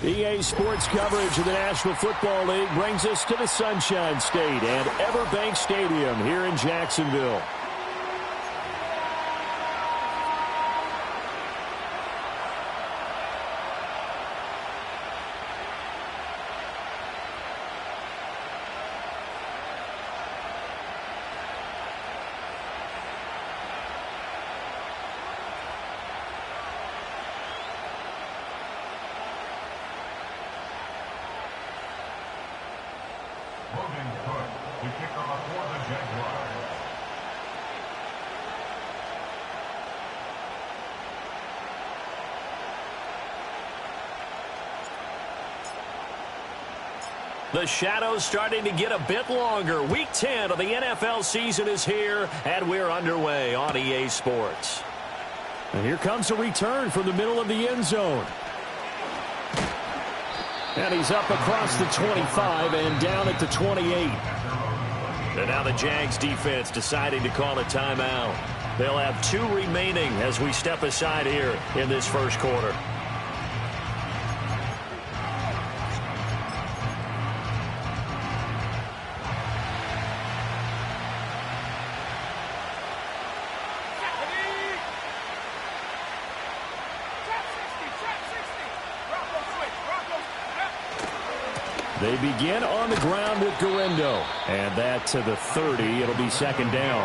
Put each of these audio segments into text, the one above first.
EA Sports coverage of the National Football League brings us to the Sunshine State and Everbank Stadium here in Jacksonville. The shadow's starting to get a bit longer. Week 10 of the NFL season is here, and we're underway on EA Sports. And here comes a return from the middle of the end zone. And he's up across the 25 and down at the 28. And now the Jags defense deciding to call a timeout. They'll have 2 remaining as we step aside here in this first quarter. They begin on the ground with Garendo. And that to the 30. It'll be second down.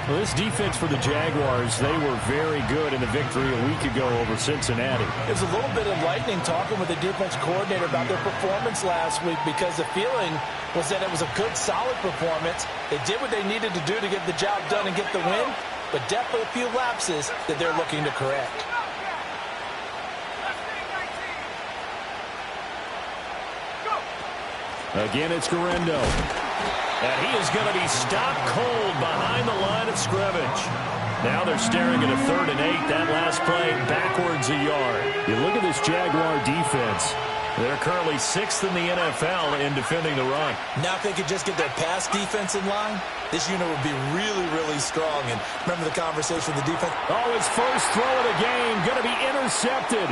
Well, this defense for the Jaguars, they were very good in the victory a week ago over Cincinnati. It was a little bit enlightening talking with the defense coordinator about their performance last week because the feeling was that it was a good, solid performance. They did what they needed to do to get the job done and get the win, but definitely a few lapses that they're looking to correct. Again, it's Garendo. And he is going to be stopped cold behind the line of scrimmage. Now they're staring at a 3rd and 8. That last play backwards a yard. You look at this Jaguar defense. They're currently 6th in the NFL in defending the run. Now if they could just get their pass defense in line, this unit would be really, really strong. And remember the conversation with the defense? Oh, his first throw of the game going to be intercepted.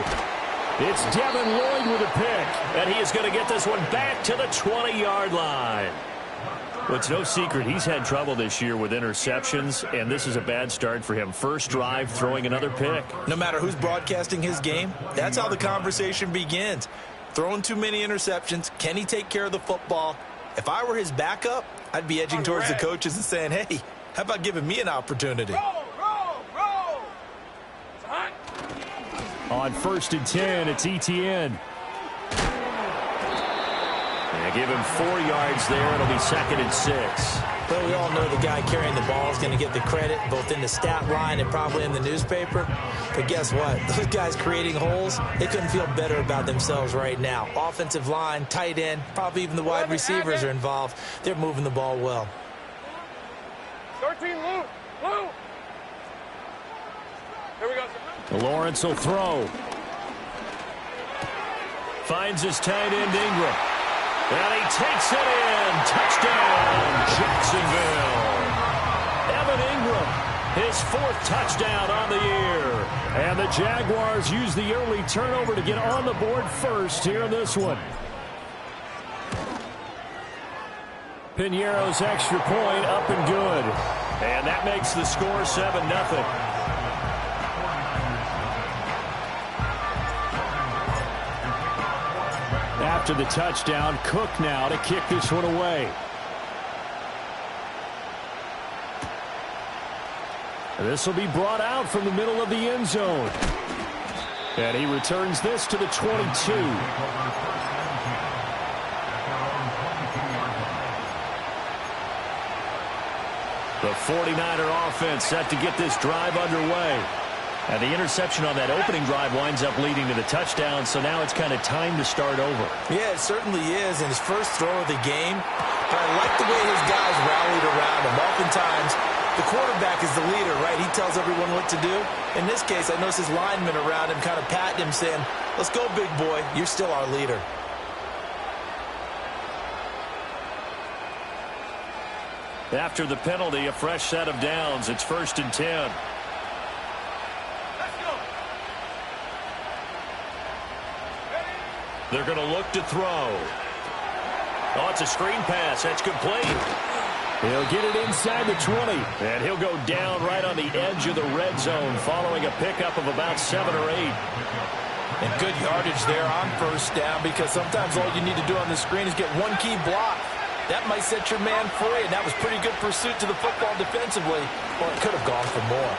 It's Devin Lloyd with a pick, and he is going to get this one back to the 20-yard line. Well, it's no secret he's had trouble this year with interceptions, and this is a bad start for him. First drive, throwing another pick. No matter who's broadcasting his game, that's how the conversation begins. Throwing too many interceptions, can he take care of the football? If I were his backup, I'd be edging towards the coaches and saying, hey, how about giving me an opportunity? On 1st and 10, it's Etienne. And give him 4 yards there. It'll be 2nd and 6. Well, we all know the guy carrying the ball is going to get the credit both in the stat line and probably in the newspaper. But guess what? Those guys creating holes, they couldn't feel better about themselves right now. Offensive line, tight end, probably even the wide receivers are involved. They're moving the ball well. 13, Lou. Here we go. Lawrence will throw. Finds his tight end Ingram. And he takes it in. Touchdown, Jacksonville. Evan Ingram, his 4th touchdown on the year. And the Jaguars use the early turnover to get on the board first here in this one. Piñeiro's extra point up and good. And that makes the score 7-0. After the touchdown, Cook now to kick this one away. This will be brought out from the middle of the end zone. And he returns this to the 22. The 49er offense set to get this drive underway. And the interception on that opening drive winds up leading to the touchdown, so now it's kind of time to start over. Yeah, it certainly is, in his first throw of the game. But I like the way his guys rallied around him. Oftentimes, the quarterback is the leader, right? He tells everyone what to do. In this case, I noticed his linemen around him kind of patting him, saying, let's go, big boy. You're still our leader. After the penalty, a fresh set of downs. It's 1st and 10. They're going to look to throw. Oh, it's a screen pass. That's complete. He'll get it inside the 20. And he'll go down right on the edge of the red zone following a pickup of about 7 or 8. And good yardage there on first down, because sometimes all you need to do on the screen is get one key block. That might set your man free, and that was pretty good pursuit to the football defensively, or it could have gone for more.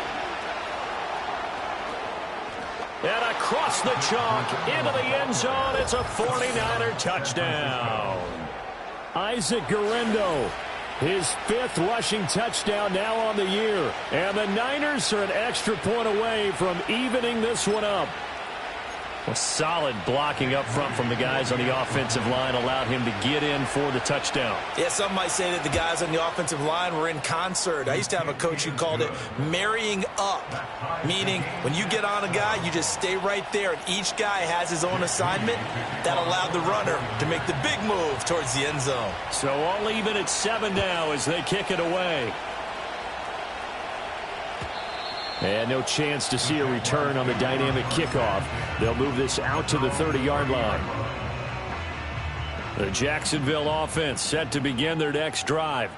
And across the chalk, into the end zone, it's a 49er touchdown. Isaac Guerrero, his 5th rushing touchdown now on the year. And the Niners are an extra point away from evening this one up. Well, solid blocking up front from the guys on the offensive line allowed him to get in for the touchdown. Yeah, some might say that the guys on the offensive line were in concert. I used to have a coach who called it marrying up, meaning when you get on a guy, you just stay right there, and each guy has his own assignment. That allowed the runner to make the big move towards the end zone. So all even at 7 now as they kick it away. And no chance to see a return on the dynamic kickoff. They'll move this out to the 30-yard line. The Jacksonville offense set to begin their next drive.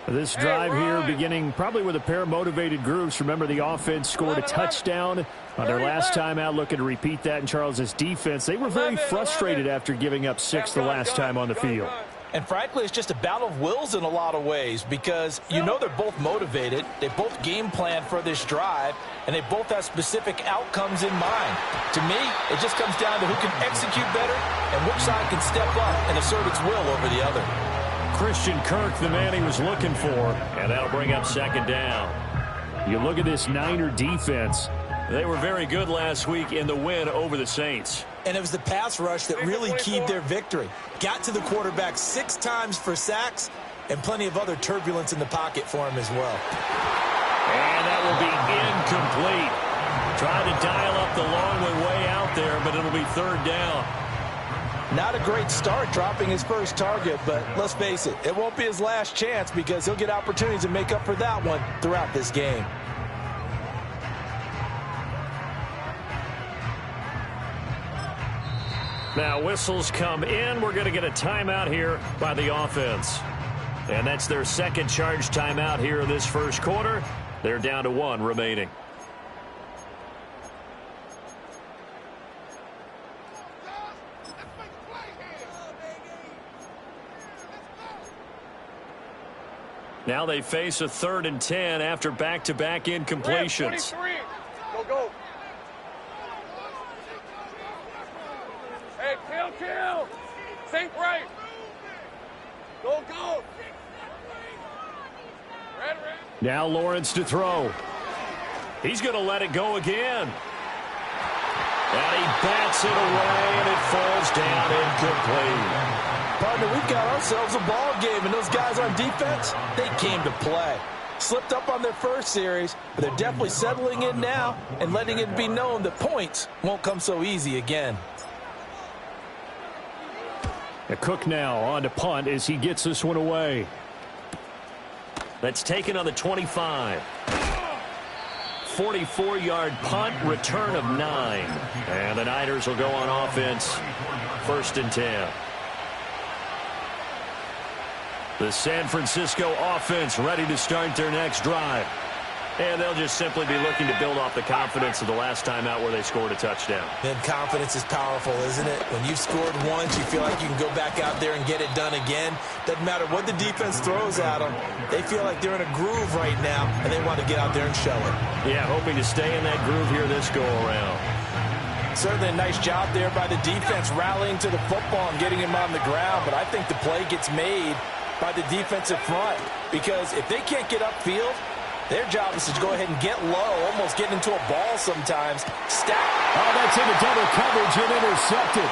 This drive here beginning probably with a pair of motivated groups. Remember, the offense scored a touchdown on their last time out, looking to repeat that in Charles's defense. They were very frustrated after giving up 6 the last time on the field. And frankly, it's just a battle of wills in a lot of ways, because you know they're both motivated, they both game plan for this drive, and they both have specific outcomes in mind. To me, it just comes down to who can execute better and which side can step up and assert its will over the other. Christian Kirk, the man he was looking for, and that'll bring up 2nd down. You look at this Niner defense. They were very good last week in the win over the Saints. And it was the pass rush that really keyed their victory. Got to the quarterback 6 times for sacks, and plenty of other turbulence in the pocket for him as well. And that will be incomplete. Trying to dial up the long way out there, but it'll be 3rd down. Not a great start dropping his first target, but let's face it, it won't be his last chance, because he'll get opportunities to make up for that one throughout this game. Now whistles come in. We're going to get a timeout here by the offense. And that's their 2nd charge timeout here in this first quarter. They're down to 1 remaining. Now they face a 3rd and 10 after back-to-back incompletions. Go. Hey, kill. Think right. Go. Red. Now Lawrence to throw. He's going to let it go again. And he bats it away, and it falls down incomplete. Partner, we've got ourselves a ball game, and those guys on defense, they came to play. Slipped up on their first series, but they're definitely settling in now and letting it be known that points won't come so easy again. Cook now on to punt as he gets this one away. That's taken on the 25. 44-yard punt, return of 9. And the Niners will go on offense, 1st and 10. The San Francisco offense ready to start their next drive. And they'll just simply be looking to build off the confidence of the last time out where they scored a touchdown. And confidence is powerful, isn't it? When you've scored once, you feel like you can go back out there and get it done again. Doesn't matter what the defense throws at them. They feel like they're in a groove right now, and they want to get out there and show it. Yeah, hoping to stay in that groove here this go-around. Certainly a nice job there by the defense rallying to the football and getting him on the ground, but I think the play gets made by the defensive front, because if they can't get upfield, their job is to go ahead and get low, almost get into a ball sometimes. Stack. Oh, that's into double coverage and intercepted.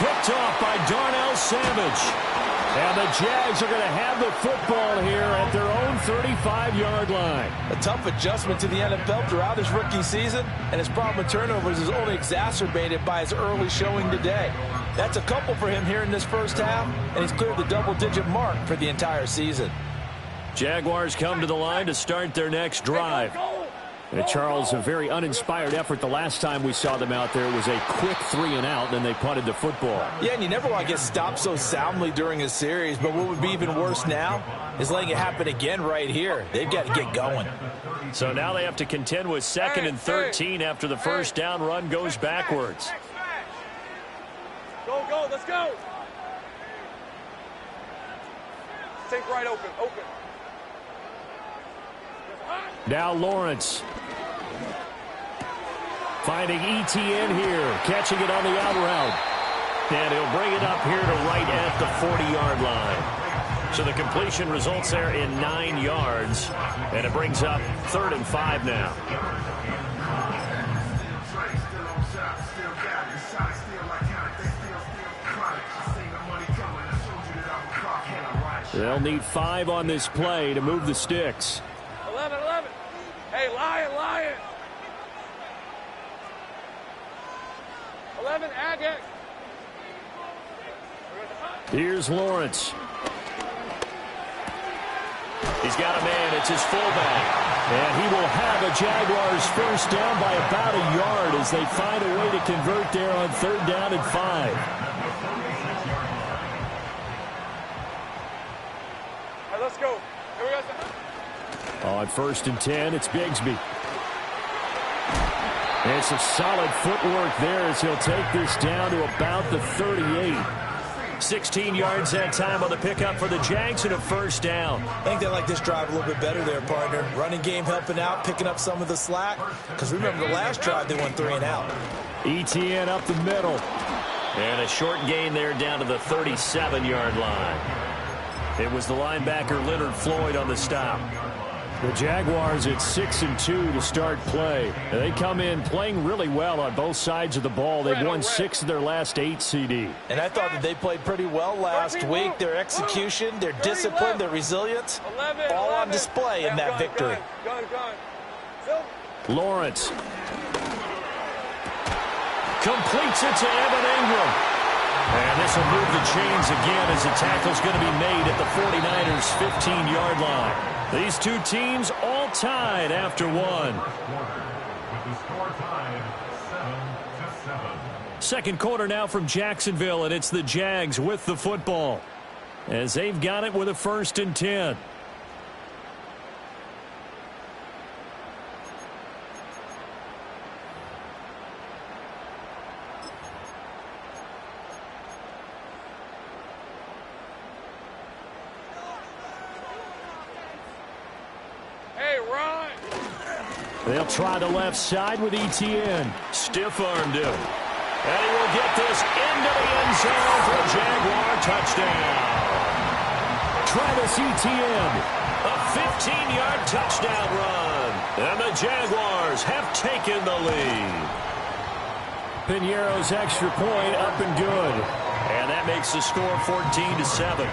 Picked off by Darnell Savage. And the Jags are going to have the football here at their own 35-yard line. A tough adjustment to the NFL throughout his rookie season, and his problem with turnovers is only exacerbated by his early showing today. That's a couple for him here in this first half, and he's cleared the double-digit mark for the entire season. Jaguars come to the line to start their next drive. And Charles, a very uninspired effort the last time we saw them out there. It was a quick 3-and-out, then they punted the football. Yeah, and you never want to get stopped so soundly during a series, but what would be even worse now is letting it happen again right here. They've got to get going. So now they have to contend with 2nd and 13 after the first down run goes backwards. Go, go, let's go. Take right, open. Now Lawrence. Finding ETN here. Catching it on the out route. And he'll bring it up here to right at the 40-yard line. So the completion results there in 9 yards. And it brings up 3rd and 5 now. They'll need 5 on this play to move the sticks. 11. Hey, Lion. 11, Agate. Here's Lawrence. He's got a man. It's his fullback. And he will have a Jaguars first down by about a yard as they find a way to convert there on 3rd down and 5. All right, let's go. Here we go. On 1st and 10, it's Bigsby. And some solid footwork there as he'll take this down to about the 38. 16 yards that time on the pickup for the Jags and a first down. I think they like this drive a little bit better there, partner. Running game helping out, picking up some of the slack. Because remember the last drive, they went 3-and-out. ETN up the middle. And a short gain there down to the 37-yard line. It was the linebacker Leonard Floyd on the stop. The Jaguars at 6-2 to start play. They come in playing really well on both sides of the ball. They've won 6 of their last 8 CD. And I thought that they played pretty well last week. Their execution, their discipline, their resilience, all on display in that victory. Lawrence completes it to Evan Ingram. And this will move the chains again as the tackle's going to be made at the 49ers' 15-yard line. These two teams all tied after one. Second quarter now from Jacksonville, and it's the Jags with the football as they've got it with a 1st and 10. They'll try the left side with ETN. Stiff-armed him. And he will get this into the end zone for a Jaguar touchdown. Travis Etienne, a 15-yard touchdown run. And the Jaguars have taken the lead. Piñeiro's extra point up and good. And that makes the score 14-7.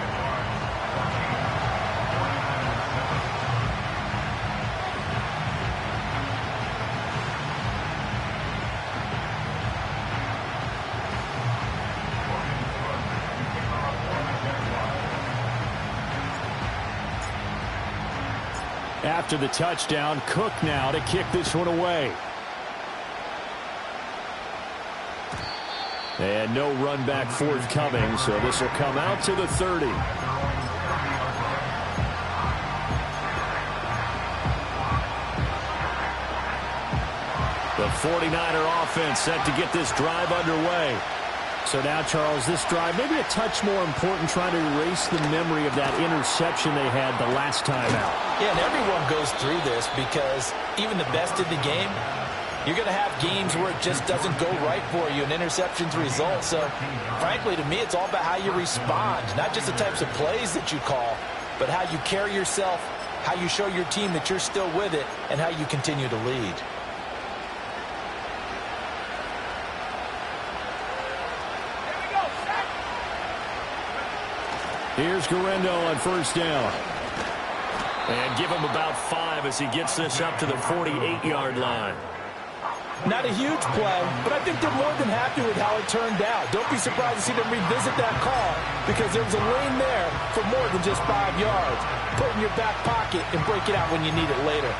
After the touchdown, Cook now to kick this one away. And no run back forthcoming, so this will come out to the 30. The 49er offense set to get this drive underway. So now, Charles, this drive maybe a touch more important, trying to erase the memory of that interception they had the last time out. Yeah, and everyone goes through this because even the best in the game, you're going to have games where it just doesn't go right for you and interceptions result. So, frankly, to me, it's all about how you respond, not just the types of plays that you call, but how you carry yourself, how you show your team that you're still with it, and how you continue to lead. Here's Garendo on 1st down. And give him about 5 as he gets this up to the 48-yard line. Not a huge play, but I think they're more than happy with how it turned out. Don't be surprised to see them revisit that call because there was a lane there for more than just 5 yards. Put it in your back pocket and break it out when you need it later.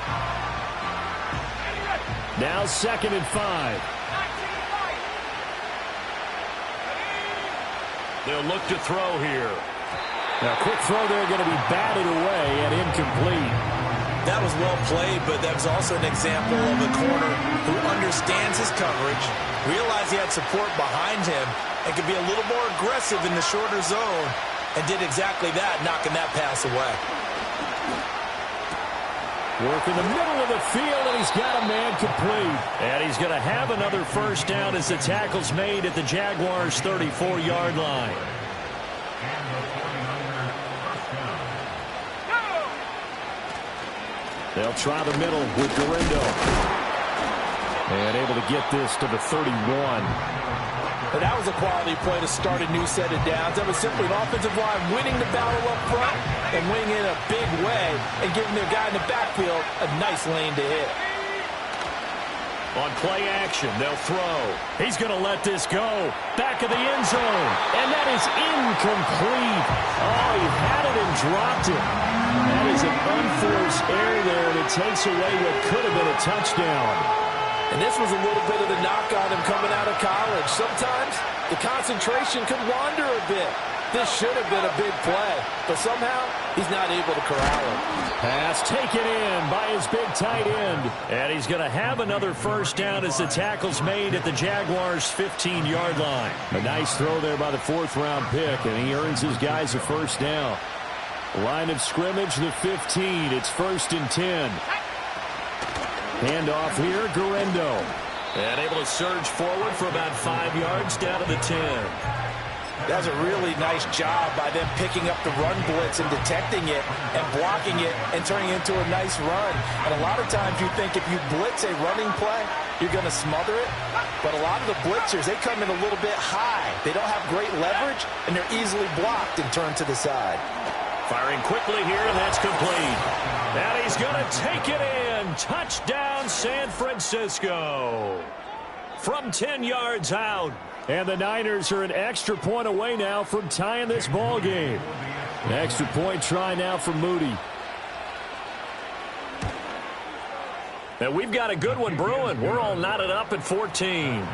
Now 2nd and 5. They'll look to throw here. Now, quick throw there, going to be batted away and incomplete. That was well played, but that was also an example of a corner who understands his coverage, realized he had support behind him, and could be a little more aggressive in the shorter zone, and did exactly that, knocking that pass away. Work in the middle of the field, and he's got a man complete. And he's going to have another first down as the tackle's made at the Jaguars' 34-yard line. They'll try the middle with Gurindo. And able to get this to the 31. But that was a quality play to start a new set of downs. That was simply an offensive line winning the battle up front and winning in a big way and giving their guy in the backfield a nice lane to hit. On play action, they'll throw. He's going to let this go. Back of the end zone. And that is incomplete. Oh, he had it and dropped it. That is an unforced error there, and it takes away what could have been a touchdown. And this was a little bit of the knock on him coming out of college. Sometimes the concentration could wander a bit. This should have been a big play, but somehow he's not able to corral it. Pass taken in by his big tight end. And he's going to have another first down as the tackle's made at the Jaguars' 15-yard line. A nice throw there by the 4th-round pick, and he earns his guys a first down. Line of scrimmage, the 15. It's 1st and 10. Handoff here, Gurindo. And able to surge forward for about 5 yards down to the 10. That's a really nice job by them picking up the run blitz and detecting it and blocking it and turning it into a nice run. And a lot of times you think if you blitz a running play, you're going to smother it. But a lot of the blitzers, they come in a little bit high. They don't have great leverage, and they're easily blocked and turned to the side. Firing quickly here, and that's complete. And he's going to take it in. Touchdown, San Francisco. From 10 yards out. And the Niners are an extra point away now from tying this ball game. An extra point try now for Moody. And we've got a good one brewing. We're all knotted up at 14.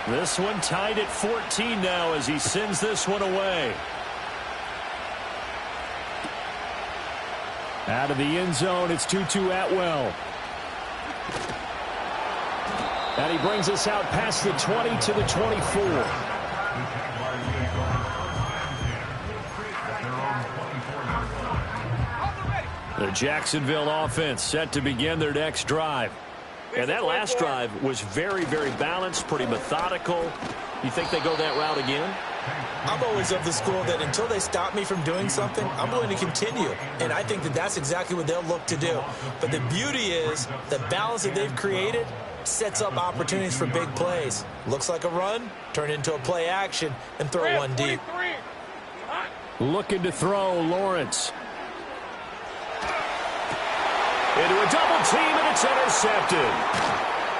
This one tied at 14 now as he sends this one away. Out of the end zone, it's Tutu Atwell. And he brings us out past the 20 to the 24. The Jacksonville offense set to begin their next drive. And that last drive was very, very balanced, pretty methodical. You think they go that route again? I'm always of the school that until they stop me from doing something, I'm going to continue. And I think that that's exactly what they'll look to do. But the beauty is the balance that they've created sets up opportunities for big plays. Looks like a run, turn into a play action, and throw one deep. Looking to throw, Lawrence. Into a double team, and it's intercepted.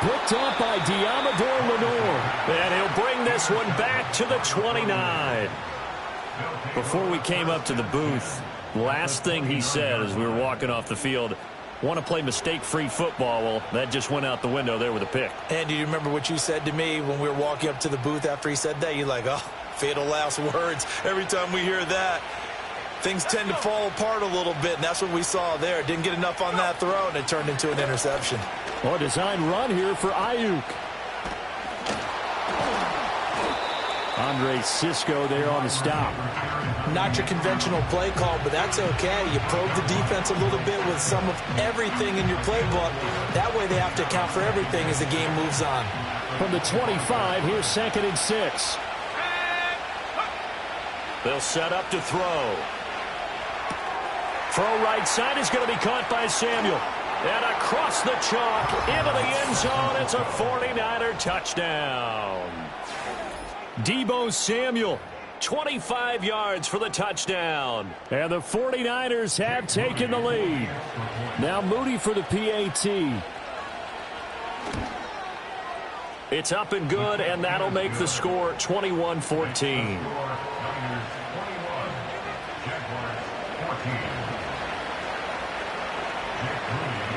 Picked up by Diamador Lenore. And he'll bring this one back to the 29. Before we came up to the booth, last thing he said as we were walking off the field, want to play mistake-free football. Well, that just went out the window there with a pick. And do you remember what you said to me when we were walking up to the booth after he said that? You're like, oh, fatal last words. Every time we hear that, things tend to fall apart a little bit, and that's what we saw there. Didn't get enough on that throw, and it turned into an interception. Well, a design run here for Ayuk. Andre Cisco there on the stop. Not your conventional play call, but that's okay. You probe the defense a little bit with some of everything in your playbook. That way they have to account for everything as the game moves on. From the 25, here's 2nd and 6. They'll set up to throw. Throw right side is going to be caught by Samuel. And across the chalk, into the end zone, it's a 49er touchdown. Deebo Samuel, 25 yards for the touchdown. And the 49ers have taken the lead. Now Moody for the PAT. It's up and good, and that'll make the score 21-14.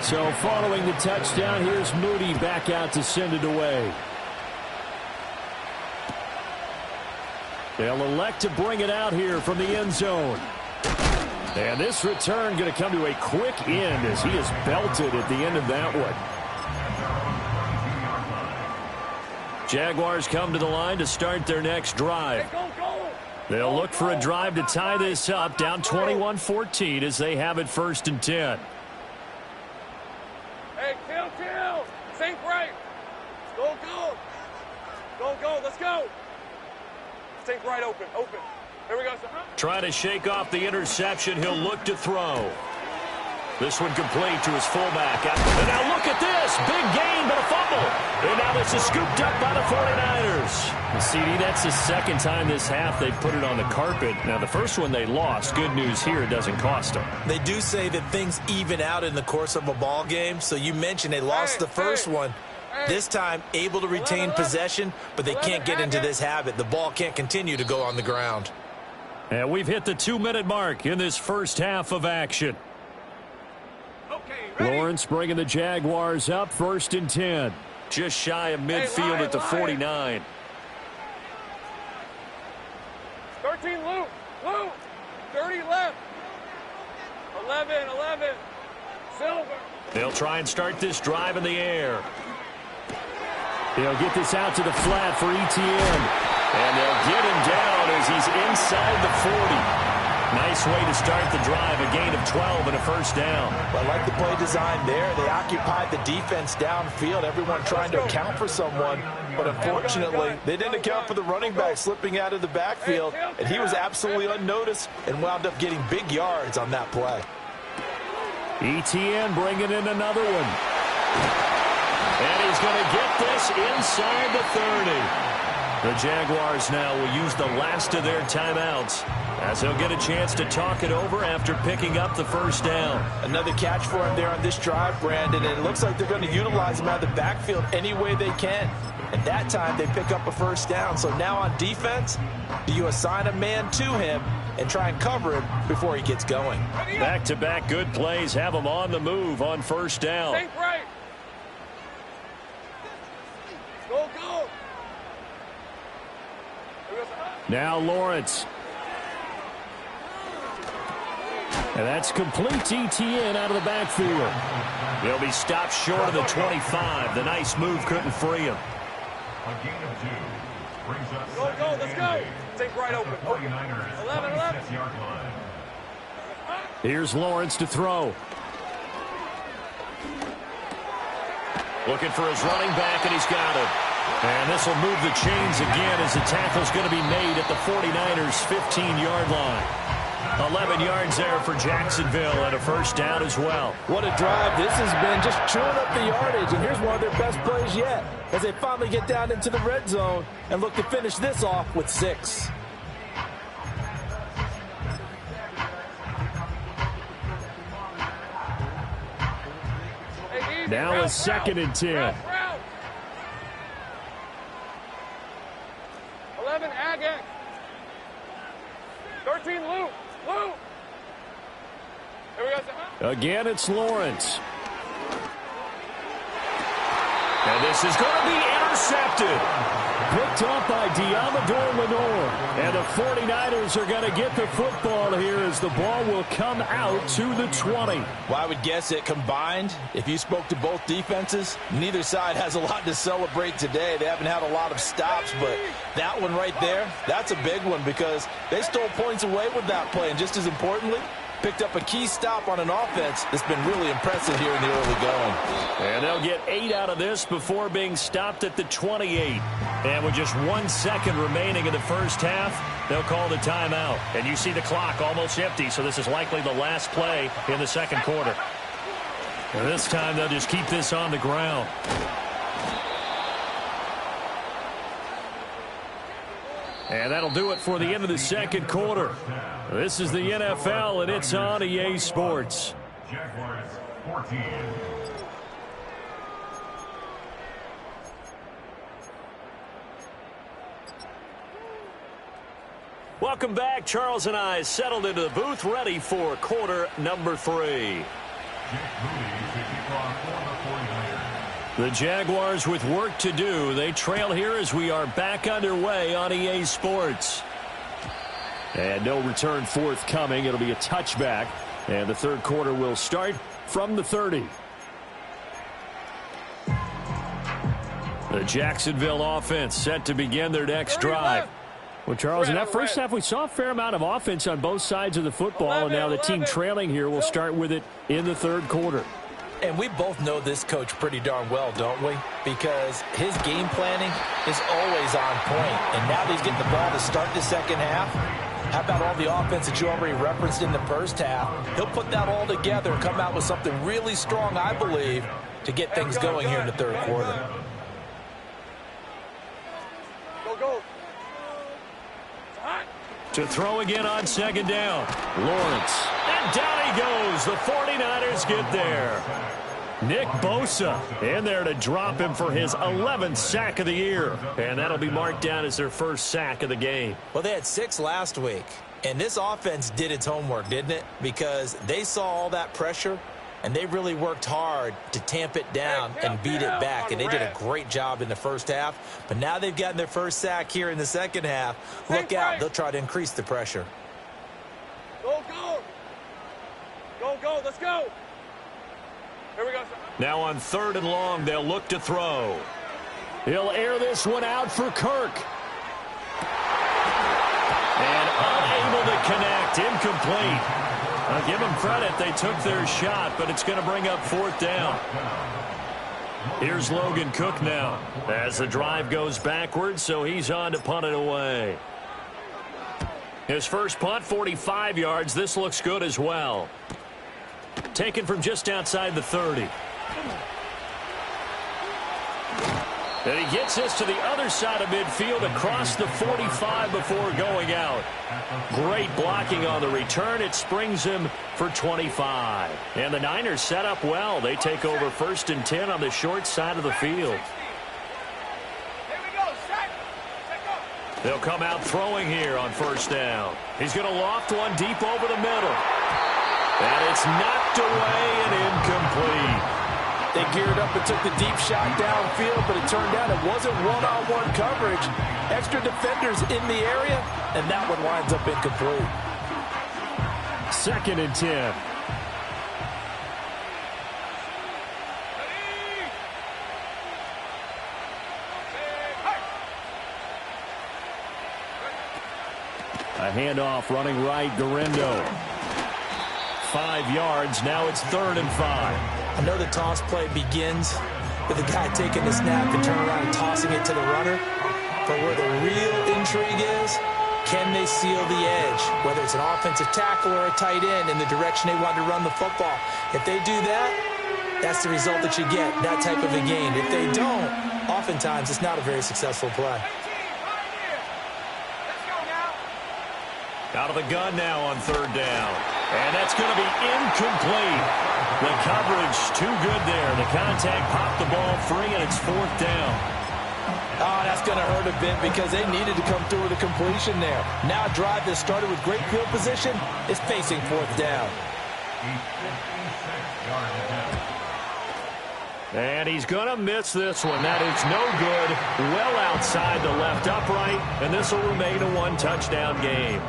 So following the touchdown, here's Moody back out to send it away. They'll elect to bring it out here from the end zone. And this return going to come to a quick end as he is belted at the end of that one. Jaguars come to the line to start their next drive. They'll look for a drive to tie this up, down 21-14 as they have it 1st and 10. Hey, kill. Sink right. Go. Go. Let's go. Sink right open. Here we go. Trying to shake off the interception. He'll look to throw. This one complete to his fullback. And now look at this. Big gain, but a fumble. And now this is scooped up by the 49ers. CD, that's the second time this half they put it on the carpet. Now, the first one they lost. Good news here, it doesn't cost them. They do say that things even out in the course of a ball game. So you mentioned they lost the first one. This time, able to retain possession, but they can't get into this habit. The ball can't continue to go on the ground. And we've hit the 2-minute mark in this first half of action. Lawrence bringing the Jaguars up 1st and 10. Just shy of midfield at the 49. 13, Luke. 30 left. 11. Silver. They'll try and start this drive in the air. They'll get this out to the flat for Etienne. And they'll get him down as he's inside the 40. Nice way to start the drive, a gain of 12 and a first down. Well, I like the play design there. They occupied the defense downfield, everyone trying to account for someone. But unfortunately, they didn't account for the running back slipping out of the backfield, and he was absolutely unnoticed and wound up getting big yards on that play. Etienne bringing in another one. And he's going to get this inside the 30. The Jaguars now will use the last of their timeouts as they'll get a chance to talk it over after picking up the first down. Another catch for him there on this drive, Brandon, and it looks like they're going to utilize him out of the backfield any way they can. At that time, they pick up a first down. So now on defense, do you assign a man to him and try and cover him before he gets going? Back-to-back good plays have him on the move on first down. Think right. Go. Now Lawrence. And that's complete to Etienne out of the backfield. He'll be stopped short of the 25. The nice move couldn't free him. A gain of 2 brings us Go, let's go. Think right open. 11. Here's Lawrence to throw. Looking for his running back, and he's got it. And this will move the chains again as the tackle's going to be made at the 49ers' 15-yard line. 11 yards there for Jacksonville and a first down as well. What a drive this has been, just chewing up the yardage. And here's one of their best plays yet as they finally get down into the red zone and look to finish this off with 6. Now a 2nd and 10. 11, Agate. 13, Luke. Here we go. Again, it's Lawrence. And this is going to be intercepted. Picked off by Diamador Lenore. And the 49ers are going to get the football here as the ball will come out to the 20. Well, I would guess it combined, if you spoke to both defenses, neither side has a lot to celebrate today. They haven't had a lot of stops, but that one right there, that's a big one because they stole points away with that play. And just as importantly, picked up a key stop on an offense that's been really impressive here in the early going. And they'll get 8 out of this before being stopped at the 28. And with just 1 second remaining in the first half, they'll call the timeout. And you see the clock almost empty, so this is likely the last play in the second quarter. And this time they'll just keep this on the ground. And that'll do it for the end of the second quarter. This is the NFL, and it's on EA Sports. Jaguars 14. Welcome back. Charles and I settled into the booth, ready for quarter number 3. The Jaguars with work to do. They trail here as we are back underway on EA Sports. And no return forthcoming. It'll be a touchback. And the third quarter will start from the 30. The Jacksonville offense set to begin their next drive. Well, Charles, in that first half, we saw a fair amount of offense on both sides of the football, and now the team trailing here will start with it in the third quarter. And we both know this coach pretty darn well, don't we? Because his game planning is always on point. And now that he's getting the ball to start the second half, how about all the offense that you already referenced in the first half? He'll put that all together and come out with something really strong, I believe, to get things going here in the third quarter. Go. To throw again on second down. Lawrence. And down he goes. The 49ers get there. Nick Bosa in there to drop him for his 11th sack of the year. And that'll be marked down as their first sack of the game. Well, they had 6 last week. And this offense did its homework, didn't it? Because they saw all that pressure, and they really worked hard to tamp it down and beat it back. And they did a great job in the first half. But now they've gotten their first sack here in the second half. Look out. They'll try to increase the pressure. Go. Let's go. Here we go. Now on third and long, they'll look to throw. He'll air this one out for Kirk. And unable to connect. Incomplete. I'll give them credit. They took their shot, but it's going to bring up fourth down. Here's Logan Cook now as the drive goes backwards, so he's on to punt it away. His first punt, 45 yards. This looks good as well. Taken from just outside the 30. And he gets this to the other side of midfield across the 45 before going out. Great blocking on the return. It springs him for 25. And the Niners set up well. They take over 1st and 10 on the short side of the field. They'll come out throwing here on first down. He's going to loft one deep over the middle. And it's knocked away and incomplete. They geared up and took the deep shot downfield, but it turned out it wasn't one-on-one coverage. Extra defenders in the area, and that one winds up incomplete. 2nd and 10. A handoff running right, Garendo. 5 yards. Now it's 3rd and 5. I know the toss play begins with the guy taking the snap and turning around and tossing it to the runner. But where the real intrigue is, can they seal the edge? Whether it's an offensive tackle or a tight end in the direction they want to run the football. If they do that, that's the result that you get, that type of a game. If they don't, oftentimes it's not a very successful play. Out of the gun now on 3rd down. And that's going to be incomplete. The coverage too good there. The contact popped the ball free, and it's 4th down. Oh, that's going to hurt a bit because they needed to come through with a completion there. Now a drive that started with great field position is facing 4th down. And he's going to miss this one. That is no good. Well outside the left upright, and this will remain a 1-touchdown game.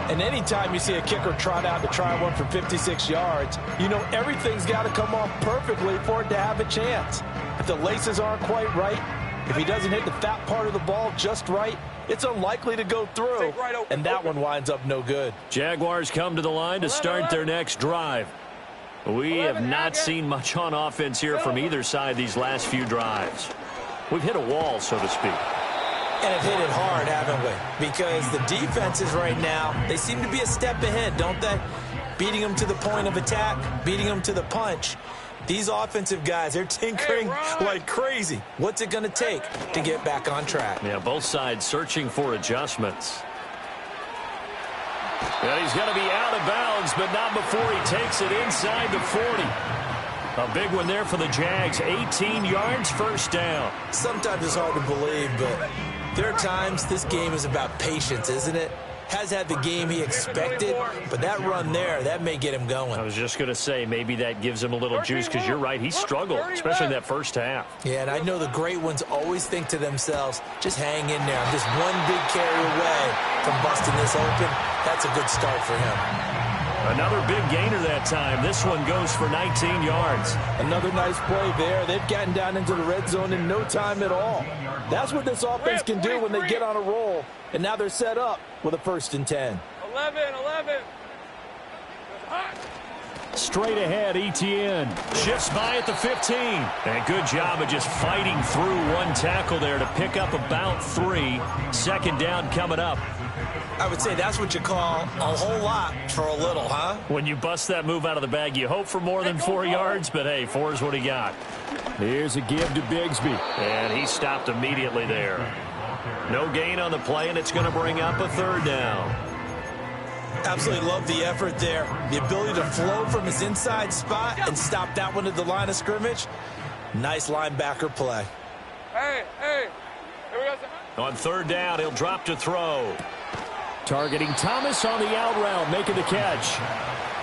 And anytime you see a kicker trot out to try one from 56 yards, you know everything's got to come off perfectly for it to have a chance. If the laces aren't quite right, if he doesn't hit the fat part of the ball just right, it's unlikely to go through, and that one winds up no good. Jaguars come to the line to start their next drive. We have not seen much on offense here from either side these last few drives. We've hit a wall, so to speak. And have hit it hard, haven't we? Because the defenses right now, they seem to be a step ahead, don't they? Beating them to the point of attack, beating them to the punch. These offensive guys, they're tinkering like crazy. What's it going to take to get back on track? Yeah, both sides searching for adjustments. And he's going to be out of bounds, but not before he takes it inside the 40. A big one there for the Jags. 18 yards, 1st down. Sometimes it's hard to believe, but there are times this game is about patience, isn't it? has had the game he expected, but that run there, that may get him going. I was just going to say, maybe that gives him a little juice, because you're right, he struggled, especially in that first half. Yeah, and I know the great ones always think to themselves, just hang in there. I'm just one big carry away from busting this open. That's a good start for him. Another big gainer that time. This one goes for 19 yards. Another nice play there. They've gotten down into the red zone in no time at all. That's what this offense can do when they get on a roll. And now they're set up with a 1st and 10. 11. Straight ahead, Etienne. Shifts by at the 15. And good job of just fighting through one tackle there to pick up about 3. 2nd down coming up. I would say that's what you call a whole lot for a little, huh? When you bust that move out of the bag, you hope for more than 4 yards, but hey, 4 is what he got. Here's a give to Bigsby. And he stopped immediately there. No gain on the play, and it's going to bring up a 3rd down. Absolutely love the effort there. The ability to flow from his inside spot and stop that one at the line of scrimmage. Nice linebacker play. Hey. Here we go. On 3rd down, he'll drop to throw. Targeting Thomas on the out route, making the catch.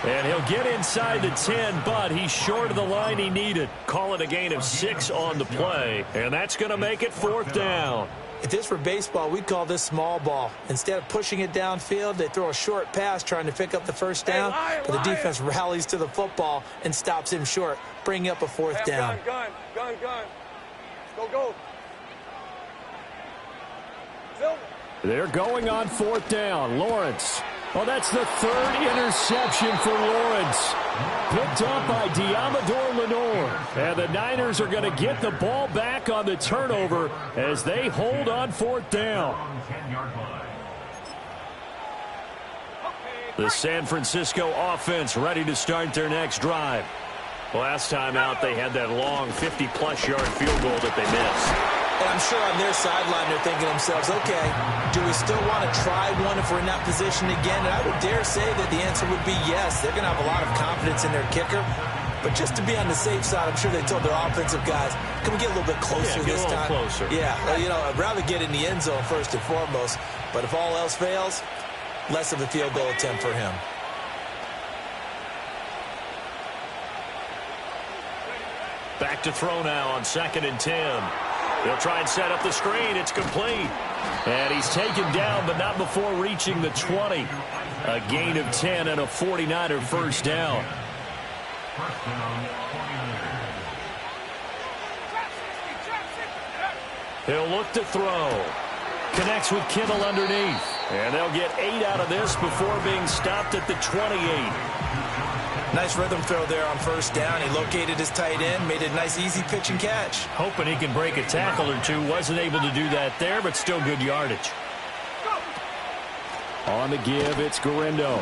And he'll get inside the 10, but he's short of the line he needed. Call it a gain of 6 on the play, and that's going to make it 4th down. If this were baseball, we'd call this small ball. Instead of pushing it downfield, they throw a short pass trying to pick up the 1st down, but the defense rallies to the football and stops him short, bringing up a 4th down. Gun. Go. Silver. They're going on 4th down. Lawrence. Well, that's the 3rd interception for Lawrence. Picked up by Diamador Lenore. And the Niners are going to get the ball back on the turnover as they hold on 4th down. The San Francisco offense ready to start their next drive. Last time out, they had that long 50-plus yard field goal that they missed. And I'm sure on their sideline they're thinking to themselves, okay, do we still want to try one if we're in that position again? And I would dare say that the answer would be yes. They're going to have a lot of confidence in their kicker. But just to be on the safe side, I'm sure they told their offensive guys, can we get a little bit closer this time? Closer. Yeah, I'd rather get in the end zone first and foremost. But if all else fails, less of a field goal attempt for him. Back to throw now on 2nd and 10. They'll try and set up the screen. It's complete. And he's taken down, but not before reaching the 20. A gain of 10 and a 49er 1st down. He'll look to throw. Connects with Kittle underneath. And they'll get 8 out of this before being stopped at the 28. Nice rhythm throw there on 1st down. He located his tight end, made a nice easy pitch and catch. Hoping he can break a tackle or two. Wasn't able to do that there, but still good yardage. On the give, it's Guerrero.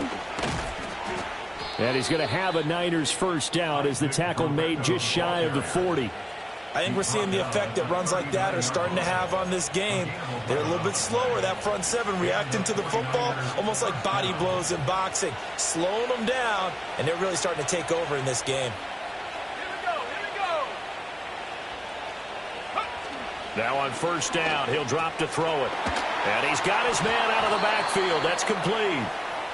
And he's going to have a Niners 1st down as the tackle made just shy of the 40. I think we're seeing the effect that runs like that are starting to have on this game. They're a little bit slower, that front 7, reacting to the football, almost like body blows in boxing, slowing them down, and they're really starting to take over in this game. Here we go. Now on 1st down, he'll drop to throw it. And he's got his man out of the backfield. That's complete.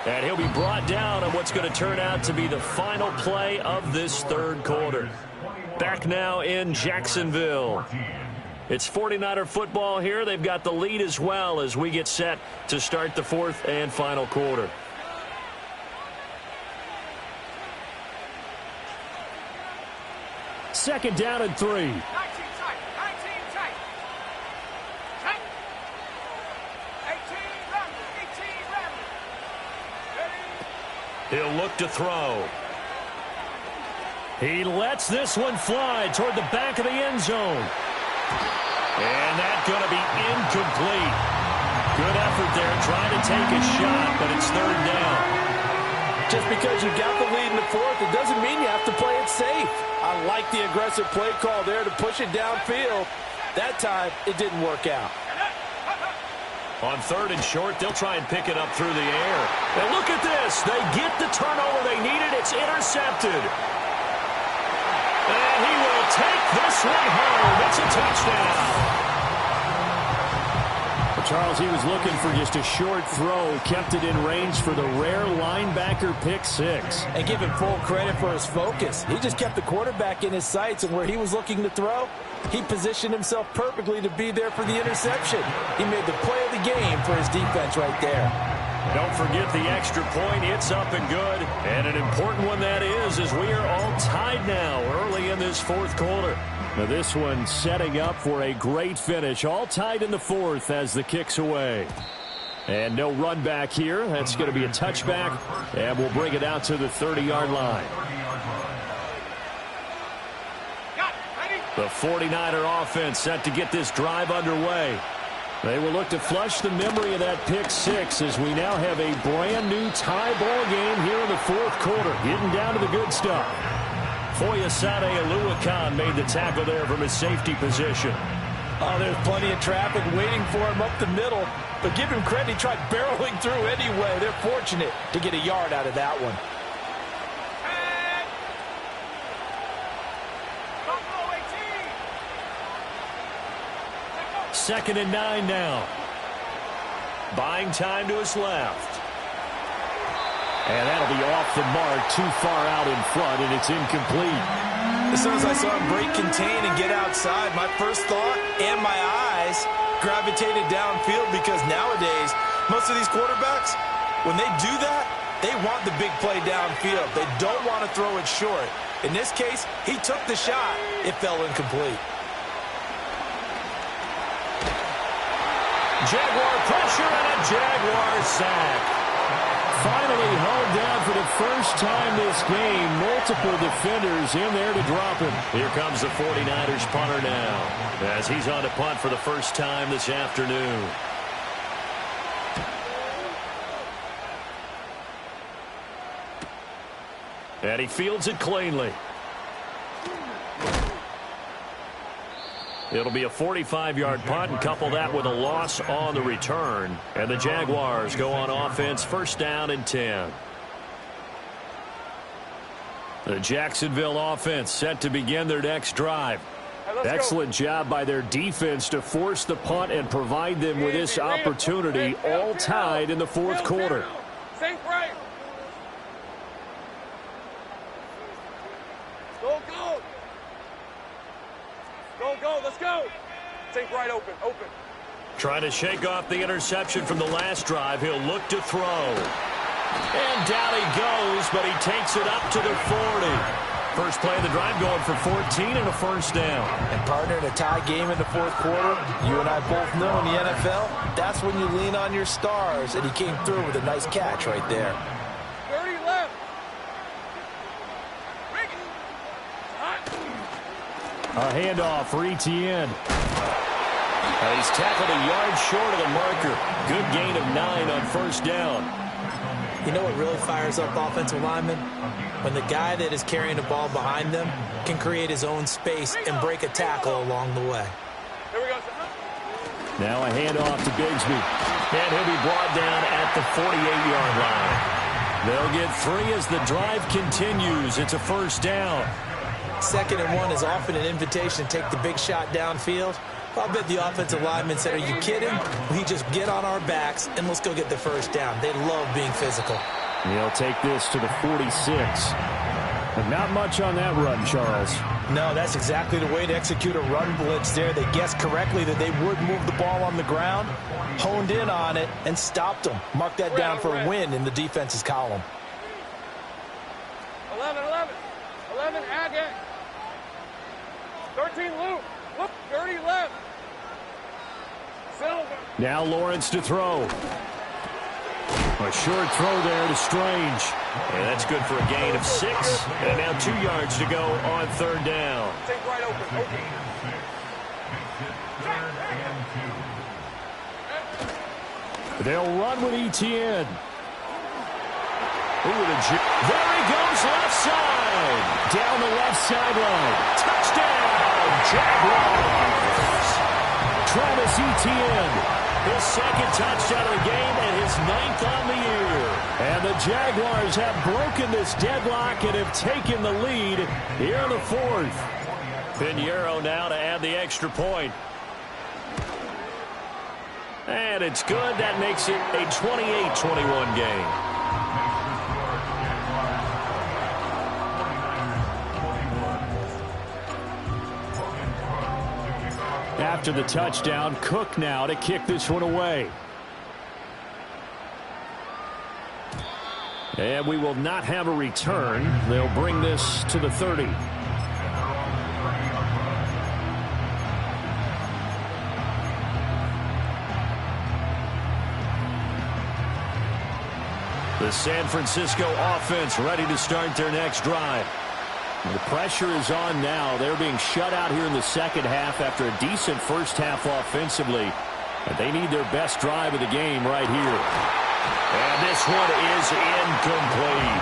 And he'll be brought down on what's going to turn out to be the final play of this 3rd quarter. Back now in Jacksonville. It's 49er football here. They've got the lead as well as we get set to start the 4th and final quarter. Second down and 3. 19 tight. 19 tight. 18 round. He'll look to throw. He lets this one fly toward the back of the end zone. And that's going to be incomplete. Good effort there trying to take a shot, but it's 3rd down. Just because you got the lead in the 4th, it doesn't mean you have to play it safe. I like the aggressive play call there to push it downfield. That time, it didn't work out. On 3rd and short, they'll try and pick it up through the air. And look at this. They get the turnover they needed. It's intercepted. And he will take this one home. It's a touchdown. But Charles, he was looking for just a short throw, kept it in range for the rare linebacker pick six. And give him full credit for his focus. He just kept the quarterback in his sights, and where he was looking to throw, he positioned himself perfectly to be there for the interception. He made the play of the game for his defense right there. Don't forget the extra point. It's up and good. And an important one that is, as we are all tied now early in this fourth quarter. Now this one setting up for a great finish. All tied in the fourth as the kick's away. And no run back here. That's going to be a touchback. And we'll bring it out to the 30-yard line. The 49er offense set to get this drive underway. They will look to flush the memory of that pick six as we now have a brand-new tie ball game here in the fourth quarter. Getting down to the good stuff. Foyesade Oluwakan made the tackle there from his safety position. Oh, there's plenty of traffic waiting for him up the middle. But give him credit, he tried barreling through anyway. They're fortunate to get a yard out of that one. Second and 9 now. Buying time to his left. And that'll be off the mark, too far out in front, and it's incomplete. As soon as I saw him break contain and get outside, my first thought and my eyes gravitated downfield, because nowadays, most of these quarterbacks, when they do that, they want the big play downfield. They don't want to throw it short. In this case, he took the shot. It fell incomplete. Jaguar pressure and a Jaguar sack. Finally hauled down for the first time this game. Multiple defenders in there to drop him. Here comes the 49ers punter now, as he's on to punt for the first time this afternoon. And he fields it cleanly. It'll be a 45-yard punt, and couple that with a loss on the return. And the Jaguars go on offense, first down and 10. The Jacksonville offense set to begin their next drive. Excellent job by their defense to force the punt and provide them with this opportunity, all tied in the fourth quarter. Think right. Go. Go, let's go. Think right, open. Trying to shake off the interception from the last drive. He'll look to throw. And down he goes, but he takes it up to the 40. First play of the drive going for 14 and a first down. And partner, in a tie game in the fourth quarter, you and I both know in the NFL, that's when you lean on your stars, and he came through with a nice catch right there. 30 left. A handoff for Etienne. He's tackled a yard short of the marker. Good gain of 9 on first down. You know what really fires up offensive linemen? When the guy that is carrying the ball behind them can create his own space and break a tackle along the way. Here we go. Now a handoff to Bigsby. And he'll be brought down at the 48-yard line. They'll get 3 as the drive continues. It's a first down. 2nd and 1 is often an invitation to take the big shot downfield. I'll bet the offensive linemen said, are you kidding? We just get on our backs and let's go get the first down. They love being physical. He'll take this to the 46. But not much on that run, Charles. No, that's exactly the way to execute a run blitz there. They guessed correctly that they would move the ball on the ground, honed in on it, and stopped them. Mark that down for a win in the defense's column. 11, Agate. 13, Luke. Look, 30 left. Silver. Now Lawrence to throw. A short throw there to Strange. And that's good for a gain of 6. And now 2 yards to go on third down. Take right, open. They'll run with Etienne. There he goes, left side. Down the left sideline. Touchdown, Jaguars. Travis Etienne. His 2nd touchdown of the game and his 9th on the year. And the Jaguars have broken this deadlock and have taken the lead here in the 4th. Pinheiro now to add the extra point. And it's good. That makes it a 28-21 game. After the touchdown, Cook now to kick this one away. And we will not have a return. They'll bring this to the 30. The San Francisco offense ready to start their next drive. The pressure is on now. They're being shut out here in the second half after a decent first half offensively. And they need their best drive of the game right here. And this one is incomplete.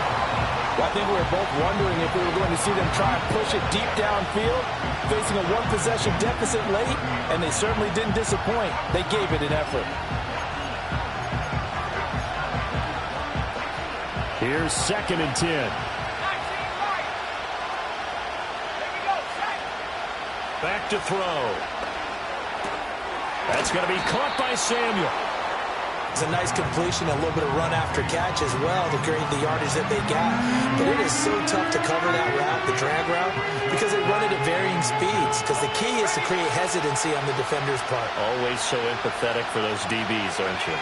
Well, I think we were both wondering if we were going to see them try and push it deep downfield, facing a one-possession deficit late, and they certainly didn't disappoint. They gave it an effort. Here's 2nd and 10. Back to throw. That's going to be caught by Samuel. It's a nice completion, a little bit of run after catch as well to create the yardage that they got. But it is so tough to cover that route, the drag route, because they run it at varying speeds. Because the key is to create hesitancy on the defender's part. Always so empathetic for those DBs, aren't you?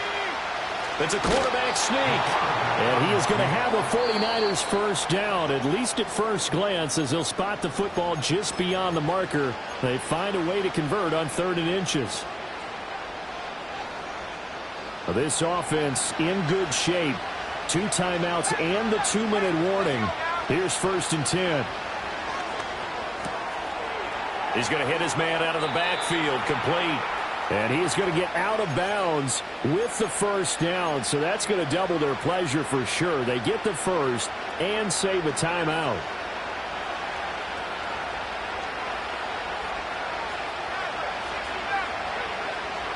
It's a quarterback sneak. And he is going to have a 49ers first down, at least at first glance, as they'll spot the football just beyond the marker. They find a way to convert on 3rd and inches. This offense in good shape. 2 timeouts and the 2-minute warning. Here's 1st and 10. He's going to hit his man out of the backfield, complete. And he is going to get out of bounds with the first down, so that's going to double their pleasure for sure. They get the first and save a timeout.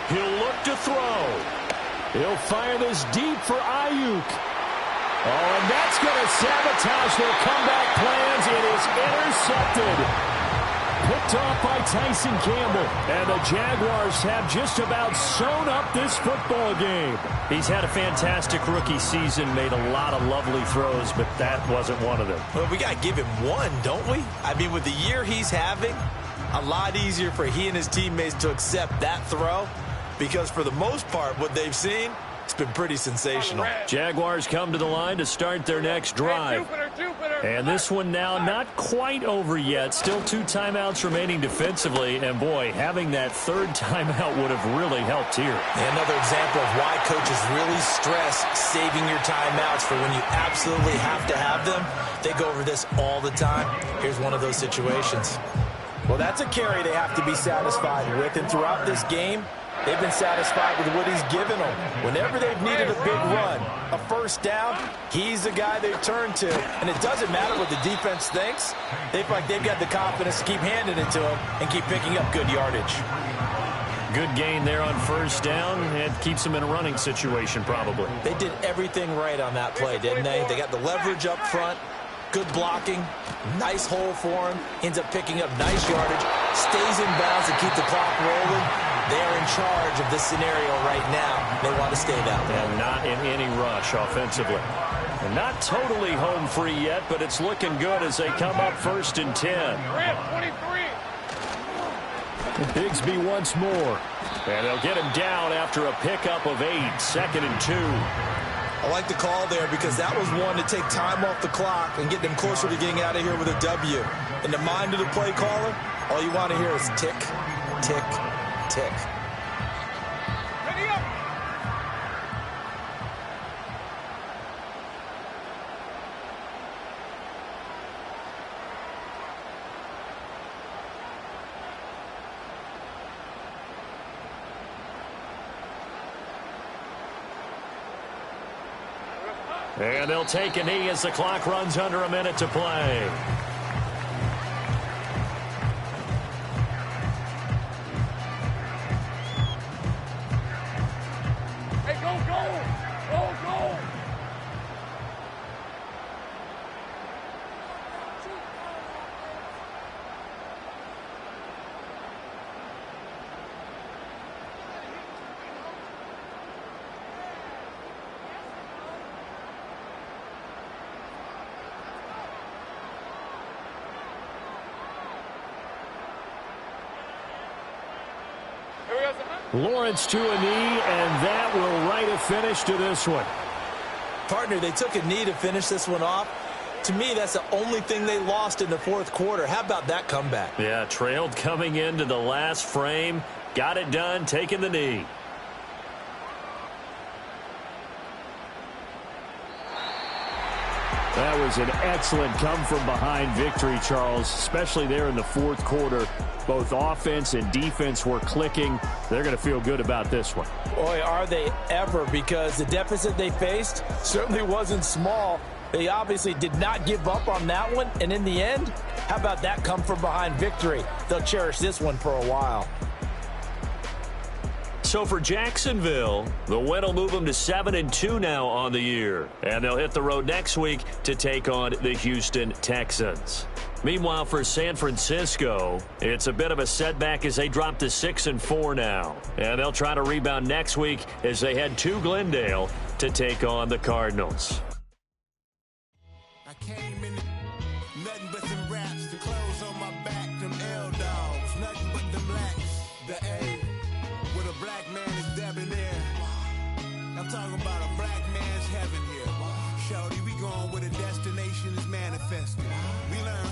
He'll look to throw. He'll fire this deep for Ayuk. Oh, and that's going to sabotage their comeback plans. It is intercepted. Picked off by Tyson Campbell. And the Jaguars have just about sewn up this football game. He's had a fantastic rookie season, made a lot of lovely throws, but that wasn't one of them. Well, we got to give him one, don't we? I mean, with the year he's having, a lot easier for he and his teammates to accept that throw, because for the most part, what they've seen, it's been pretty sensational. Jaguars come to the line to start their next drive. And this one now not quite over yet. Still 2 timeouts remaining defensively. And, boy, having that 3rd timeout would have really helped here. Another example of why coaches really stress saving your timeouts for when you absolutely have to have them. They go over this all the time. Here's one of those situations. Well, that's a carry they have to be satisfied with. And throughout this game, they've been satisfied with what he's given them. Whenever they've needed a big run, a first down, he's the guy they've turned to. And it doesn't matter what the defense thinks. They feel like they've got the confidence to keep handing it to him and keep picking up good yardage. Good gain there on first down. It keeps them in a running situation probably. They did everything right on that play, didn't they? They got the leverage up front. Good blocking, nice hole for him, ends up picking up nice yardage, stays in bounds to keep the clock rolling. They are in charge of this scenario right now. They want to stay that way. And not in any rush offensively. And not totally home free yet, but it's looking good as they come up 1st and 10. 23. Bigsby once more. And they'll get him down after a pickup of 8, 2nd and 2. I like the call there because that was one to take time off the clock and get them closer to getting out of here with a W. In the mind of the play caller, all you want to hear is tick, tick, tick. Ready up. And they'll take a knee as the clock runs under a minute to play. Hey, go, go. Go, go. Lawrence to a knee, and that will write a finish to this one. Partner, they took a knee to finish this one off. To me, that's the only thing they lost in the fourth quarter. How about that comeback? Yeah, trailed coming into the last frame. Got it done, taking the knee. That was an excellent come-from-behind victory, Charles, especially there in the fourth quarter. Both offense and defense were clicking. They're going to feel good about this one. Boy, are they ever, because the deficit they faced certainly wasn't small. They obviously did not give up on that one, and in the end, how about that come-from-behind victory? They'll cherish this one for a while. So for Jacksonville, the win will move them to 7-2 now on the year. And they'll hit the road next week to take on the Houston Texans. Meanwhile, for San Francisco, it's a bit of a setback as they drop to 6-4 now. And they'll try to rebound next week as they head to Glendale to take on the Cardinals. I came in nothing but them raps, the clothes on my back, them L-dogs, nothing but them blacks, the A. With a black man is debonair. I'm talking about a black man's heaven here. Shorty, we going where the destination is manifested. We learn